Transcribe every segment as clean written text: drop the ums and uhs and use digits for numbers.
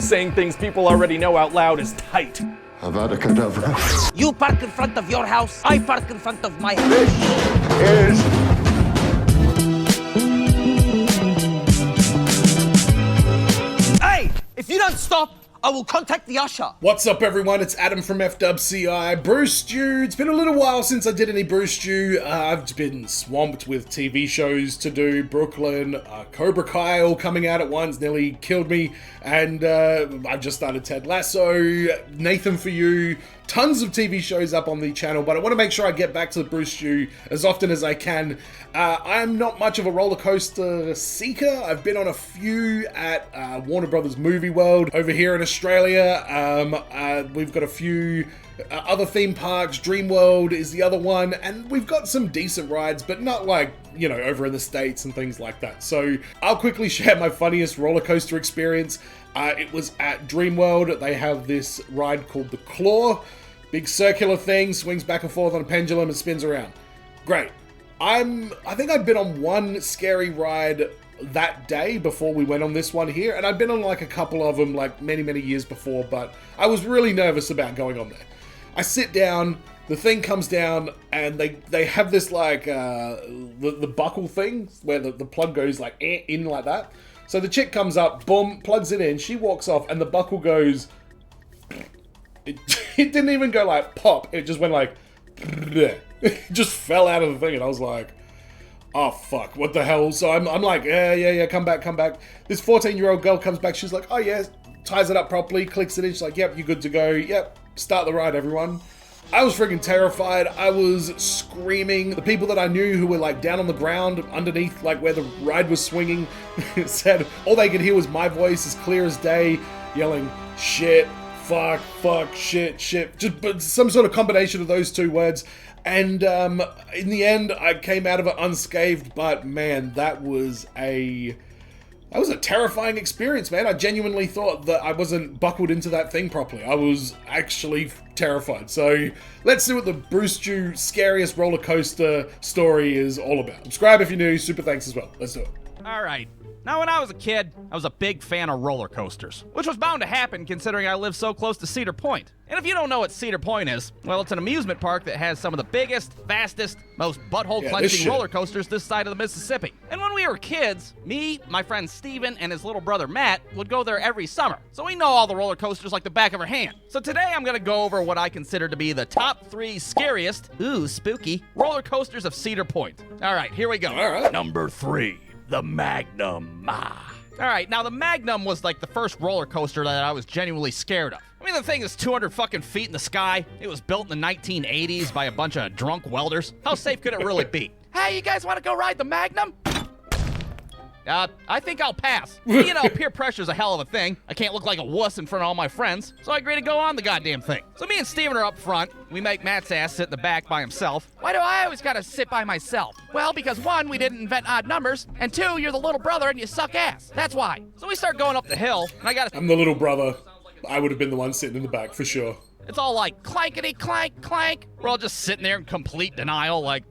saying things people already know out loud is tight. Avada Kedavra. You park in front of your house, I park in front of my house. This is Hey, if you don't stop, I will contact the usher. What's up, everyone? It's Adam from FWCI Brewstew. It's been a little while since I did any Brewstew. I've been swamped with TV shows to do. Brooklyn, Cobra Kai all coming out at once, nearly killed me. And I've just started Ted Lasso, Nathan For You, tons of TV shows up on the channel, but I want to make sure I get back to the Brewstew as often as I can. I'm not much of a roller coaster seeker. I've been on a few at Warner Brothers Movie World over here in Australia. We've got a few other theme parks. Dreamworld is the other one, and we've got some decent rides, but not like, you know, over in the States and things like that. So I'll quickly share my funniest roller coaster experience. It was at Dreamworld. They have this ride called the Claw. Big circular thing, swings back and forth on a pendulum and spins around. Great. I think I'd been on one scary ride that day before we went on this one here, and I'd been on like a couple of them like many years before, but I was really nervous about going on there. I sit down, the thing comes down, and they have this like the buckle thing where the plug goes like in like that. So the chick comes up, boom, plugs it in, she walks off, and the buckle goes... It didn't even go like pop, it just went like... It just fell out of the thing, and I was like, oh fuck, what the hell? So I'm like, yeah, come back. This 14-year-old girl comes back, she's like, oh yeah, ties it up properly, clicks it in, she's like, yep, you're good to go, yep, start the ride, everyone. I was freaking terrified. I was screaming. The people that I knew who were like down on the ground underneath like where the ride was swinging said all they could hear was my voice as clear as day yelling shit, fuck, shit, just but some sort of combination of those two words. And in the end I came out of it unscathed, but man, that was a terrifying experience, man. I genuinely thought that I wasn't buckled into that thing properly. I was actually terrified. So let's see what the Brewstew scariest roller coaster story is all about. Subscribe if you're new. Super thanks as well. Let's do it. All right. Now, when I was a kid, I was a big fan of roller coasters, which was bound to happen considering I live so close to Cedar Point. And if you don't know what Cedar Point is, well, it's an amusement park that has some of the biggest, fastest, most butthole-clenching roller coasters this side of the Mississippi. And when we were kids, me, my friend Steven, and his little brother Matt would go there every summer. So we know all the roller coasters like the back of our hand. So today I'm going to go over what I consider to be the top 3 scariest, ooh, spooky, roller coasters of Cedar Point. All right, here we go. All right. Number 3. The Magnum. All right, now the Magnum was like the first roller coaster that I was genuinely scared of. I mean, the thing is 200 fucking feet in the sky. It was built in the 1980s by a bunch of drunk welders. How safe could it really be? Hey, you guys want to go ride the Magnum? I think I'll pass. You know, peer pressure's a hell of a thing. I can't look like a wuss in front of all my friends, so I agree to go on the goddamn thing. So me and Steven are up front. We make Matt's ass sit in the back by himself. Why do I always gotta sit by myself? Well, because 1, we didn't invent odd numbers, and 2, you're the little brother and you suck ass. That's why. So we start going up the hill, and I'm the little brother. I would have been the one sitting in the back for sure. It's all like clankety clank clank. We're all just sitting there in complete denial like,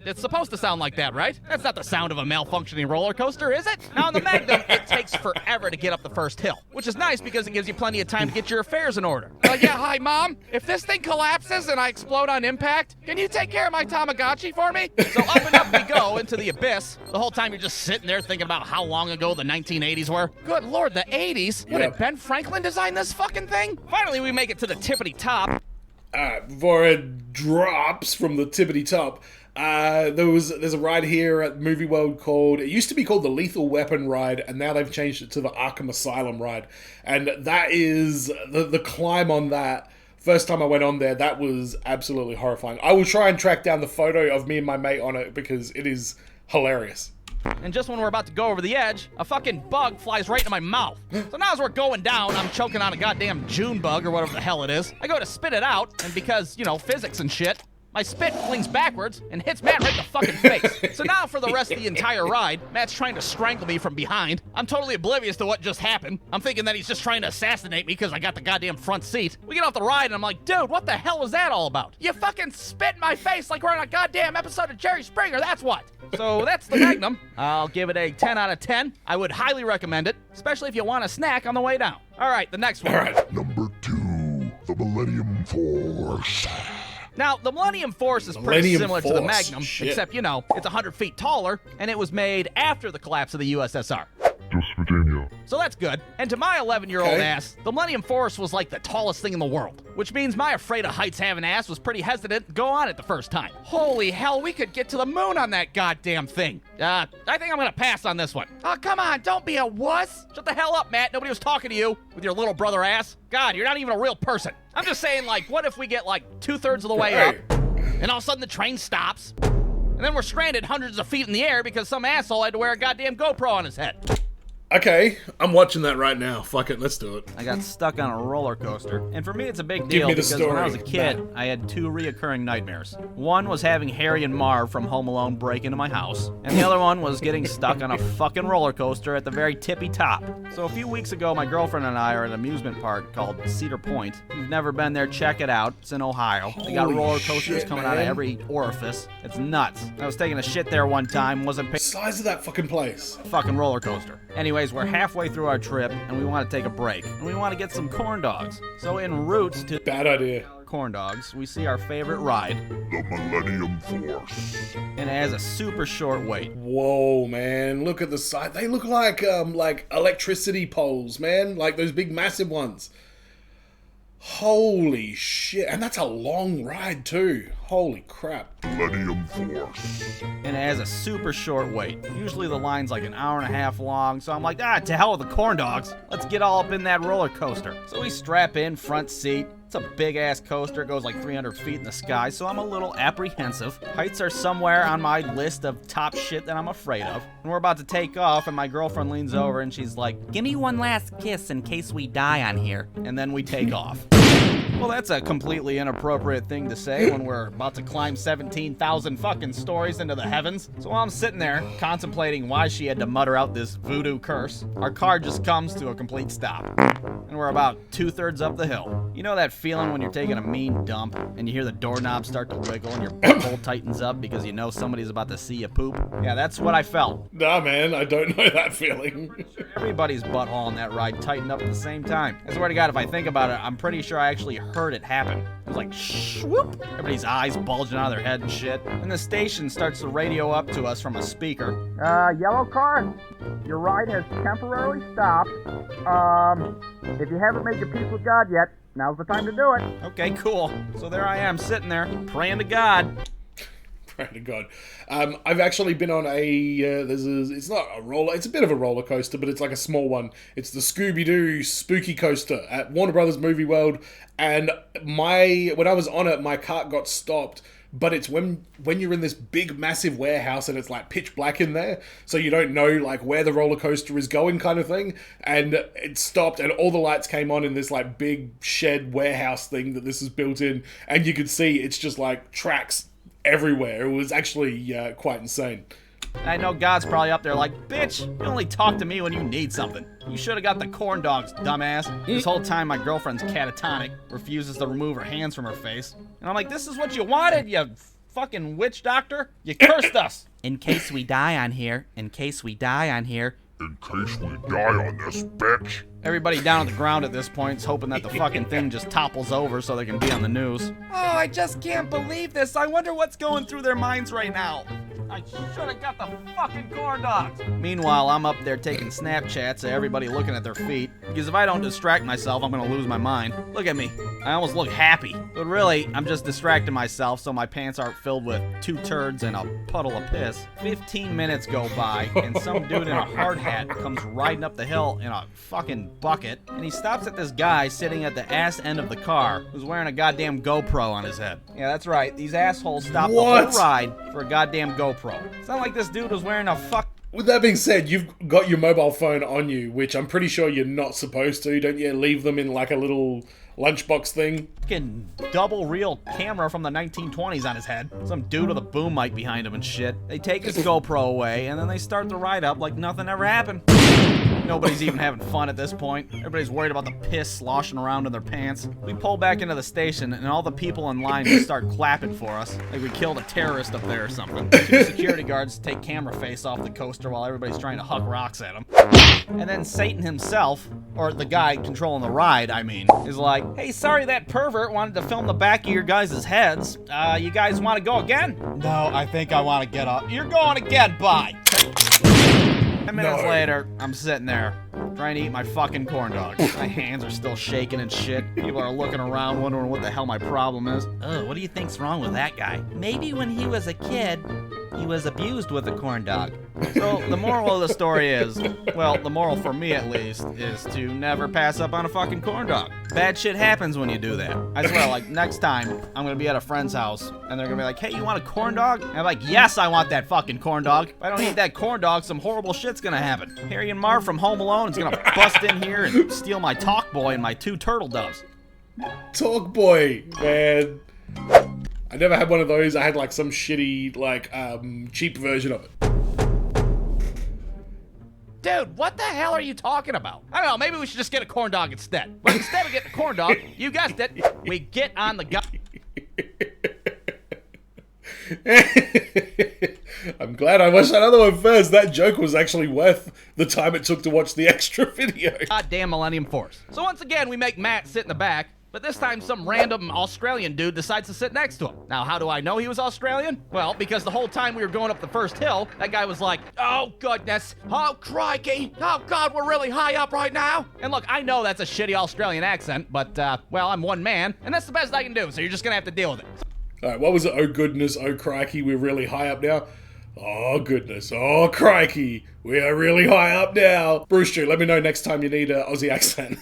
it's supposed to sound like that, right? That's not the sound of a malfunctioning roller coaster, is it? Now in the Magnum, it takes forever to get up the first hill, which is nice because it gives you plenty of time to get your affairs in order. Yeah, hi Mom, if this thing collapses and I explode on impact, can you take care of my Tamagotchi for me? So up and up we go into the abyss. The whole time you're just sitting there thinking about how long ago the 1980s were. Good Lord, the 80s? What, did Ben Franklin design this fucking thing? Finally, we make it to the tippity top. Before it drops from the tippity top, there's a ride here at Movie World called, it used to be called the Lethal Weapon ride, and now they've changed it to the Arkham Asylum ride. And that is, the climb on that, first time I went on there, that was absolutely horrifying. I will try and track down the photo of me and my mate on it because it is hilarious. And just when we're about to go over the edge, a fucking bug flies right into my mouth. So now as we're going down, I'm choking on a goddamn June bug or whatever the hell it is. I go to spit it out, and because, you know, physics and shit, My spit flings backwards and hits Matt right in the fucking face. So now for the rest of the entire ride, Matt's trying to strangle me from behind. I'm totally oblivious to what just happened. I'm thinking that he's just trying to assassinate me because I got the goddamn front seat. We get off the ride and I'm like, dude, what the hell was that all about? You fucking spit in my face like we're on a goddamn episode of Jerry Springer, that's what. So that's the Magnum. I'll give it a 10 out of 10. I would highly recommend it, especially if you want a snack on the way down. All right, the next one. All right. Number 2, the Millennium Force. Now, the Millennium Force is pretty Millennium similar to the Force, Magnum, shit. except, you know, it's 100 feet taller, and it was made after the collapse of the USSR. Just Virginia. So that's good. And to my 11-year-old Okay. ass, the Millennium Force was like the tallest thing in the world, which means my afraid of heights having ass was pretty hesitant to go on it the first time. Holy hell, we could get to the moon on that goddamn thing. I think I'm gonna pass on this one. Oh, come on, don't be a wuss. Shut the hell up, Matt. Nobody was talking to you with your little brother ass. God, you're not even a real person. I'm just saying, like, what if we get like 2/3 of the way Hey. up, and all of a sudden the train stops, and then we're stranded hundreds of feet in the air because some asshole had to wear a goddamn GoPro on his head. Okay, I'm watching that right now. Fuck it, let's do it. I got stuck on a roller coaster. And for me, it's a big Give deal me the because when I was a story, kid, Matt. I had 2 reoccurring nightmares. One was having Harry and Marv from Home Alone break into my house, and the other one was getting stuck on a fucking roller coaster at the very tippy top. So a few weeks ago, my girlfriend and I are at an amusement park called Cedar Point. If you've never been there, check it out. It's in Ohio. They got Holy roller coasters shit, coming out of man. every orifice. It's nuts. I was taking a shit there one time, wasn't paying Size of that fucking place. fucking roller coaster. Anyways, we're halfway through our trip and we want to take a break. And we want to get some corn dogs. So en route to Bad idea. corn dogs, we see our favorite ride, The Millennium Force. and it has a super short wait. Whoa, man! Look at the side. They look like electricity poles, man. Like those big, massive ones. Holy shit! And that's a long ride too. Holy crap! Millennium Force. And it has a super short wait. Usually the line's like an hour and a half long, so I'm like, to hell with the corn dogs. Let's get all up in that roller coaster. So we strap in, front seat. It's a big ass coaster. It goes like 300 feet in the sky, so I'm a little apprehensive. Heights are somewhere on my list of top shit that I'm afraid of. And we're about to take off, and my girlfriend leans over and she's like, "Give me one last kiss in case we die on here." And then we take off. Well, that's a completely inappropriate thing to say when we're about to climb 17,000 fucking stories into the heavens. So while I'm sitting there contemplating why she had to mutter out this voodoo curse, our car just comes to a complete stop. And we're about 2/3 up the hill. You know that feeling when you're taking a mean dump and you hear the doorknob start to wiggle and your butthole tightens up because you know somebody's about to see you poop? Yeah, that's what I felt. Nah, man, I don't know that feeling. Everybody's butthole on that ride tightened up at the same time. I swear to God, if I think about it, I'm pretty sure I actually heard it happen. It was like, whoop. Everybody's eyes bulging out of their head and shit. And the station starts to radio up to us from a speaker. Yellow car, your ride has temporarily stopped. If you haven't made your peace with God yet, now's the time to do it. Okay, cool. So there I am, sitting there, praying to God. Pray to God. I've actually been on it's not a roller, it's a bit of a roller coaster, but it's like a small one. It's the Scooby-Doo Spooky Coaster at Warner Brothers Movie World, and when I was on it, my cart got stopped, but it's when you're in this big, massive warehouse and it's like pitch black in there, so you don't know like where the roller coaster is going kind of thing, and it stopped and all the lights came on in this like big shed warehouse thing that this is built in, and you could see it's just like tracks everywhere. It was actually quite insane. I know God's probably up there like, bitch, you only talk to me when you need something. You should have got the corn dogs, dumbass. This whole time my girlfriend's catatonic, refuses to remove her hands from her face. And I'm like, this is what you wanted, you fucking witch doctor? You cursed us. In case we die on here, in case we die on here. In case we die on this bitch. Everybody down on the ground at this point is hoping that the fucking thing just topples over so they can be on the news. Oh, I just can't believe this. I wonder what's going through their minds right now. I should have got the fucking corn dogs. Meanwhile, I'm up there taking Snapchats of everybody looking at their feet. Because if I don't distract myself, I'm gonna lose my mind. Look at me. I almost look happy. But really, I'm just distracting myself so my pants aren't filled with 2 turds and a puddle of piss. 15 minutes go by, and some dude in a hard hat comes riding up the hill in a fucking bucket. And he stops at this guy sitting at the ass end of the car who's wearing a goddamn GoPro on his head. Yeah, that's right. These assholes stopped the whole ride for a goddamn GoPro. It's not like this dude was wearing a With that being said, you've got your mobile phone on you, which I'm pretty sure you're not supposed to. Don't you leave them in like a little lunchbox thing? fucking double reel camera from the 1920s on his head. Some dude with a boom mic behind him and shit. They take his GoPro away and then they start the ride up like nothing ever happened. Nobody's even having fun at this point. Everybody's worried about the piss sloshing around in their pants. We pull back into the station, and all the people in line just start clapping for us, like we killed a terrorist up there or something. Two security guards take camera face off the coaster while everybody's trying to huck rocks at him. And then Satan himself, or the guy controlling the ride, I mean, is like, hey, sorry that pervert wanted to film the back of your guys' heads. You guys want to go again? No, I think I want to get up. You're going again, bye. 10 minutes later, I'm sitting there, trying to eat my fucking corn dog. My hands are still shaking and shit. People are looking around, wondering what the hell my problem is. Oh, what do you think's wrong with that guy? Maybe when he was a kid, he was abused with a corn dog. So the moral of the story is, well, the moral for me at least, is to never pass up on a fucking corn dog. Bad shit happens when you do that. I swear, like, next time, I'm gonna be at a friend's house, and they're gonna be like, hey, you want a corn dog? And I'm like, yes, I want that fucking corn dog. If I don't eat that corn dog, some horrible shit's gonna happen. Harry and Marv from Home Alone is gonna bust in here and steal my talk boy and my 2 turtle doves. Talk boy, man. I never had one of those. I had like some shitty, like, cheap version of it. Dude, what the hell are you talking about? I don't know, maybe we should just get a corn dog instead. But instead of getting a corn dog, you guessed it, we get on the I'm glad I watched that other one first. That joke was actually worth the time it took to watch the extra video. goddamn Millennium Force. So once again, we make Matt sit in the back, but this time some random Australian dude decides to sit next to him. Now, how do I know he was Australian? Well, because the whole time we were going up the first hill, that guy was like, oh goodness, oh crikey, oh god, we're really high up right now. And look, I know that's a shitty Australian accent, but, well, I'm one man, and that's the best I can do, so you're just gonna have to deal with it. Alright, what was it? Oh goodness, oh crikey, we're really high up now. Oh goodness, oh crikey, we are really high up now. Brewstew, let me know next time you need an Aussie accent.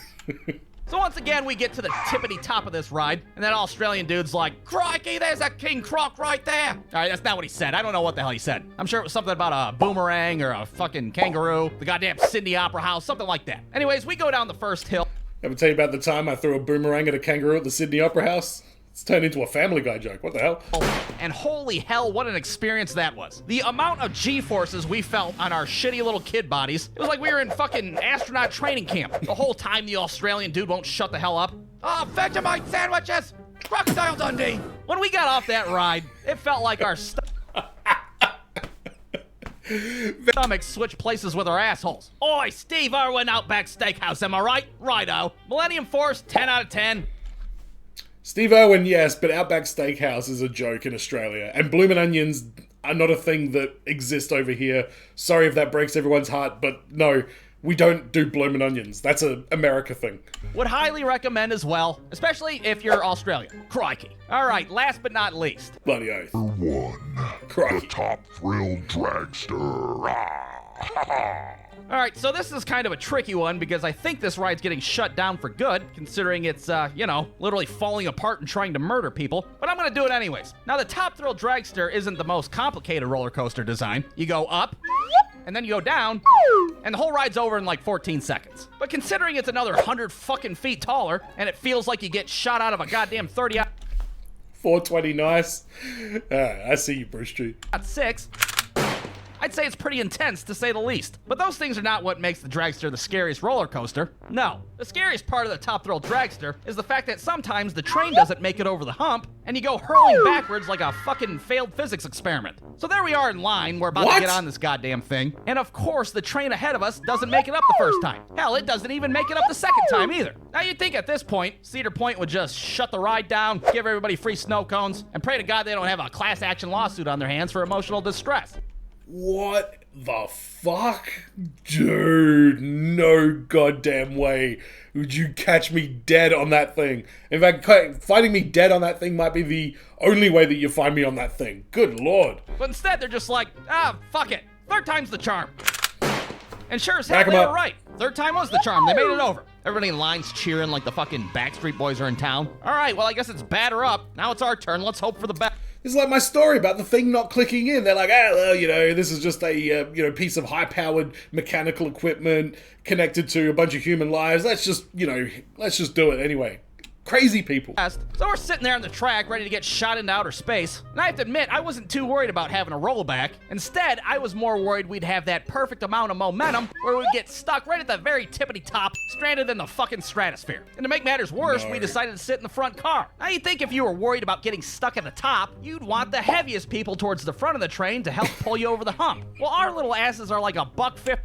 So once again, we get to the tippity top of this ride, and that Australian dude's like, crikey, there's a king croc right there. All right, that's not what he said. I don't know what the hell he said. I'm sure it was something about a boomerang or a fucking kangaroo, the goddamn Sydney Opera House, something like that. Anyways, we go down the first hill. Ever tell you about the time I threw a boomerang at a kangaroo at the Sydney Opera House? It's turned into a Family Guy joke. What the hell? And holy hell, what an experience that was. The amount of G-forces we felt on our shitty little kid bodies, it was like we were in fucking astronaut training camp. The whole time the Australian dude won't shut the hell up. Oh, Vegemite sandwiches! Crocodile Dundee! When we got off that ride, it felt like our stomachs switched places with our assholes. Oi, Steve Irwin, Outback Steakhouse, am I right? Righto. Millennium Force, 10 out of 10. Steve Irwin, yes, but Outback Steakhouse is a joke in Australia. And bloomin' onions are not a thing that exist over here. Sorry if that breaks everyone's heart, but no, we don't do bloomin' onions. That's an America thing. Would highly recommend as well, especially if you're Australian. Crikey. All right, last but not least. Bloody oath. One, Crikey. the top thrill dragster. Ah, All right, so this is kind of a tricky one because I think this ride's getting shut down for good, considering it's, you know, literally falling apart and trying to murder people, but I'm gonna do it anyways. Now, the Top Thrill Dragster isn't the most complicated roller coaster design. You go up, and then you go down, and the whole ride's over in like 14 seconds. But considering it's another 100 fucking feet taller, and it feels like you get shot out of a goddamn 30 420 nice. I see you, Brewstew. at 6, I'd say it's pretty intense, to say the least. But those things are not what makes the dragster the scariest roller coaster. No. The scariest part of the Top Thrill Dragster is the fact that sometimes the train doesn't make it over the hump, and you go hurling backwards like a fucking failed physics experiment. So there we are in line, we're about to get on this goddamn thing, and of course the train ahead of us doesn't make it up the first time. Hell, it doesn't even make it up the second time either. Now you'd think at this point, Cedar Point would just shut the ride down, give everybody free snow cones, and pray to God they don't have a class action lawsuit on their hands for emotional distress. What the fuck? Dude, no goddamn way would you catch me dead on that thing. In fact, finding me dead on that thing might be the only way that you find me on that thing. Good lord. But instead, they're just like, fuck it. Third time's the charm. And sure as hell, Back 'em they were up. right. Third time was the charm. They made it over. Everybody in line's cheering like the fucking Backstreet Boys are in town. All right, well, I guess it's batter up. Now it's our turn. Let's hope for the best. It's like my story about the thing not clicking in. They're like, well, you know, this is just a, piece of high-powered mechanical equipment connected to a bunch of human lives. Let's just do it anyway. Crazy people. So we're sitting there on the track ready to get shot into outer space, and I have to admit I wasn't too worried about having a rollback. Instead, I was more worried we'd have that perfect amount of momentum where we'd get stuck right at the very tippity top, stranded in the fucking stratosphere. And to make matters worse, we decided to sit in the front car. Now you'd think if you were worried about getting stuck at the top, you'd want the heaviest people towards the front of the train to help pull you over the hump. Well, our little asses are like $1.50.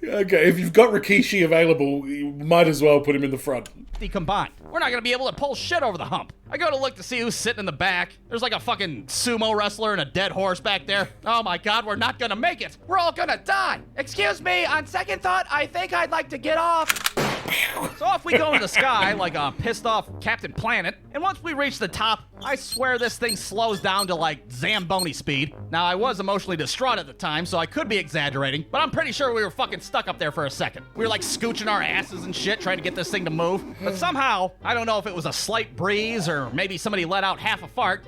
Okay, if you've got Rikishi available, you might as well put him in the front. Combined. We're not gonna be able to pull shit over the hump. I go to look to see who's sitting in the back. There's like a fucking sumo wrestler and a dead horse back there. Oh my god, we're not gonna make it. We're all gonna die. Excuse me, on second thought, I think I'd like to get off. So off we go in the sky like a pissed off Captain Planet, and once we reach the top, I swear this thing slows down to like Zamboni speed. Now I was emotionally distraught at the time, so I could be exaggerating, but I'm pretty sure we were fucking stuck up there for a second. We were like scooching our asses and shit trying to get this thing to move, but somehow, I don't know if it was a slight breeze or maybe somebody let out half a fart,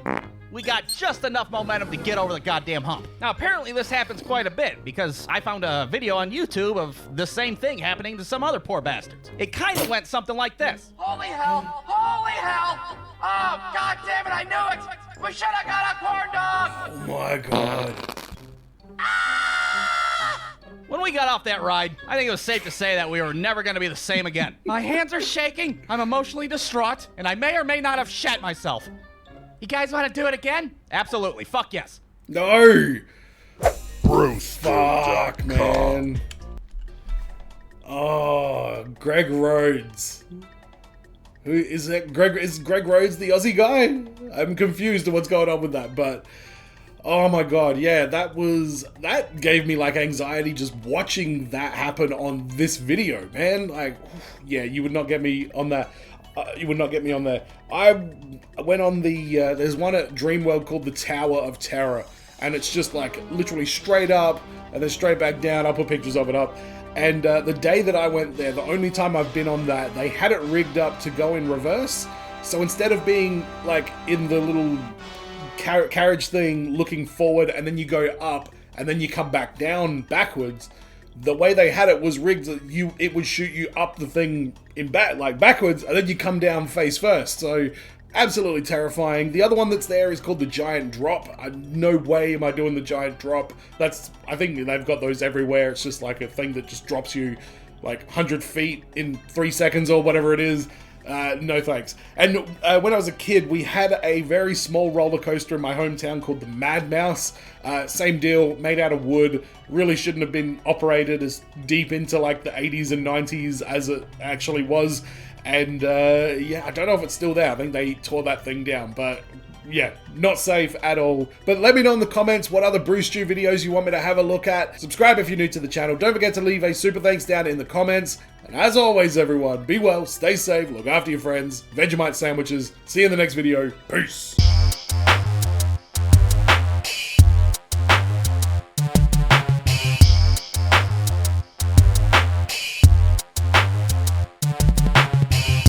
we got just enough momentum to get over the goddamn hump. Now, apparently this happens quite a bit because I found a video on YouTube of the same thing happening to some other poor bastards. It kind of went something like this. Holy hell! Holy hell! Oh, god damn it, I knew it! We should have got a corn dog! Oh my god. When we got off that ride, I think it was safe to say that we were never going to be the same again. My hands are shaking, I'm emotionally distraught, and I may or may not have shat myself. You guys want to do it again? Absolutely. Fuck yes. No! Brewstew Fuck, man. Oh, Greg Rhodes. Who is that? Is Greg Rhodes the Aussie guy? I'm confused at what's going on with that, but oh my god, yeah, that gave me like anxiety just watching that happen on this video, man. Like, yeah, you would not get me on that. You would not get me on there. I went on the, there's one at Dreamworld called the Tower of Terror, and it's just like literally straight up and then straight back down. I'll put pictures of it up. And the day that I went there, the only time I've been on that, they had it rigged up to go in reverse. So instead of being like in the little carriage thing looking forward and then you go up and then you come back down backwards, the way they had it was rigged that it would shoot you up the thing in backwards, and then you come down face first. So absolutely terrifying. The other one that's there is called the Giant Drop. No way am I doing the Giant Drop. I think they've got those everywhere. It's just like a thing that just drops you like 100 feet in 3 seconds or whatever it is. No thanks. And when I was a kid, we had a very small roller coaster in my hometown called the Mad Mouse. Same deal, made out of wood. Really shouldn't have been operated as deep into like the 80s and 90s as it actually was. And yeah, I don't know if it's still there. I think they tore that thing down, but yeah, not safe at all. But let me know in the comments what other Brewstew videos you want me to have a look at. Subscribe if you're new to the channel. Don't forget to leave a super thanks down in the comments. And as always, everyone, be well, stay safe, look after your friends, Vegemite sandwiches. See you in the next video. Peace.